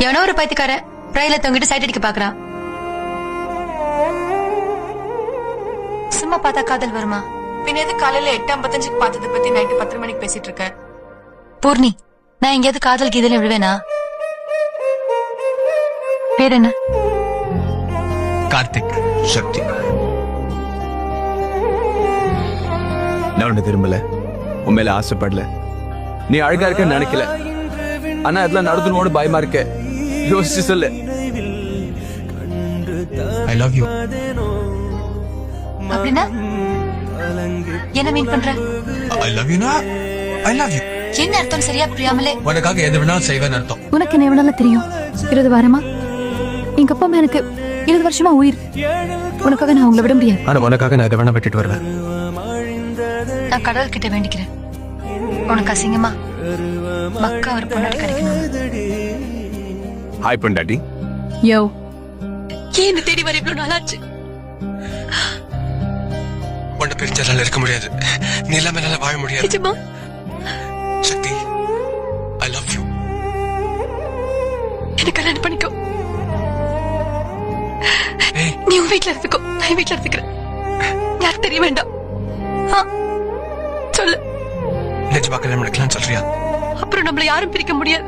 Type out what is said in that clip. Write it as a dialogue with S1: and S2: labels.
S1: எவனோ ஒரு பைத்தியக்காரன் ரயில தொங்கிட்டு சைட் அடிக்க பாக்குறான். சும்மா பார்த்தா காதல் வருமா?
S2: பின்ன எது காலையில 8:55 பார்த்ததை பத்தி நைட்டு 10 மணிக்கு பேசிட்டு இருக்க?
S1: பூர்ணி, நான் எங்கேயாவது காதல் கீதல விடுவேனா? பேர் என்ன?
S3: கார்த்திக்.
S4: சக்தி. நான் உன்னை விரும்பல, உன் மேல ஆசைப்படல. நீ அழகா இருக்கன்னு நினைக்கல. ஆனா அதெல்லாம் நடந்துனோடு பயமா இருக்க. யோசிச்சு சொல்லு.
S3: I love you.
S1: அப்படின்னா என்ன மீன் பண்ற?
S3: I love you. I love you.
S1: என்ன அர்த்தம் சரியா புரியாமலே?
S3: உனக்காக எது வேணாலும் செய்வேன்னு அர்த்தம்.
S5: உனக்கு என்ன வேணாலும் தெரியும். 20 வாரமா எங்க அப்பா அம்மா எனக்கு 20 வருஷமா உயிர். உனக்காக நான் உங்களை விட முடியாது.
S3: ஆனா உனக்காக நான் எதை வேணா விட்டுட்டு வருவேன்.
S1: நான் கடவுள் கிட்ட வேண்டிக்கிறேன், உனக்கு அசிங்கமா மக்கா ஒரு பொண்ணாடி கிடைக்கணும்.
S4: ஹாய் பொண்டாட்டி.
S5: யோ,
S1: ஏன் தேடி வர இவ்வளவு நாளாச்சு?
S3: உன்னை பிரிஞ்சால இருக்க முடியாது. நீ இல்லாம என்னால வாழ முடியாது.
S1: நிஜமா?
S3: சக்தி, ஐ லவ் யூ.
S1: எனக்கு கல்யாணம் பண்ணிக்கோ. நீ உன் வீட்டுல இருந்துக்கோ, நான் வீட்டுல இருந்துக்கிறேன். யார் தெரிய வேண்டாம். சொல்லு.
S3: நிஜமா கல்யாணம் பண்ணிக்கலாம்னு சொல்றியா?
S1: அப்புறம் நம்மள யாரும் பிரிக்க முடியாது.